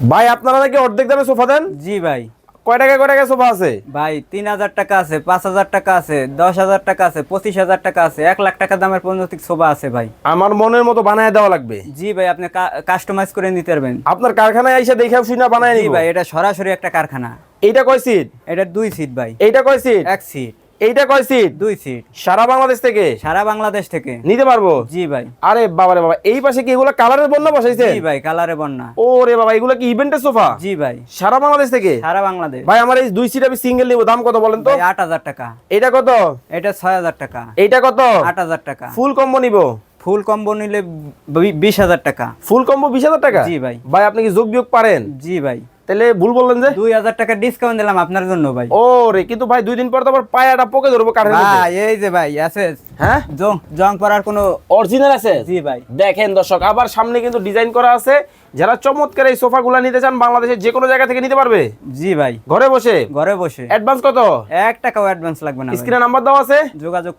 ভাই আপনারা নাকি অর্ধেক দামে সোফা দেন? জি ভাই। কয় টাকা সোফা আছে? ভাই 3000 টাকা আছে, 5000 টাকা আছে, 10000 টাকা আছে, 25000 টাকা আছে, 1 লাখ টাকা দামের পর্যন্ত সোফা আছে ভাই। আমার মনের মতো বানায় দেওয়া লাগবে। জি ভাই, আপনি কাস্টমাইজ করে নিতে পারবেন। আপনার কারখানায় এসে দেখে শুনে বানায় জি নিব? ভাই, এটা সরাসরি একটা কারখানা। এইটা কয় সিট? এটা 2 সিট ভাই। এইটা কয় সিট? 1 সিট। এইটা কয় সিট? 2 সিট। সারা বাংলাদেশ থেকে সারা বাংলাদেশ থেকে নিতে পারবো? জি ভাই। আরে বাবারে বাবা, এই পাশে কি এগুলা কালারের বন্যা বসাইছেন? জি ভাই, কালারে বন্যা। ওরে বাবা, এগুলা কি ইভেন্টের সোফা? জি ভাই, সারা বাংলাদেশ থেকে? সারা বাংলাদেশ। ভাই আমার এই 2 সিট আমি সিঙ্গেল নিব, দাম কত বলেন তো? ভাই 8000 টাকা। এটা কত? এটা 6000 টাকা। এইটা কত? 8000 টাকা। ফুল কম্বো নিব? ফুল কম্বো নিলে 20000 টাকা। ফুল কম্বো 20000 টাকা? জি ভাই। ভাই আপনি কি যোগ বিয়োগ পারেন? জি ভাই। তাহলে ভুল বললেন যে? 2000 টাকা ডিসকাউন্ট দিলাম আপনার জন্য ভাই। ও রে, কিন্তু ভাই 2 দিন পর তো আবার পায়াটা পোকে ধরবো কাঠের মধ্যে। ভাই এই যে ভাই আছে, হ্যাঁ, জং পড়ার কোনো। অরিজিনাল আছে? জি ভাই। দেখেন দর্শক, আবার সামনে কিন্তু ডিজাইন করা আছে। যারা চমৎকার এই সোফাগুলো নিতে চান বাংলাদেশের যে কোনো জায়গা থেকে নিতে পারবে? জি ভাই, ঘরে বসে? ঘরে বসে। অ্যাডভান্স কত? 1 টাকাও অ্যাডভান্স লাগবে না ভাই। স্ক্রিনে নাম্বার দেওয়া আছে, যোগাযোগ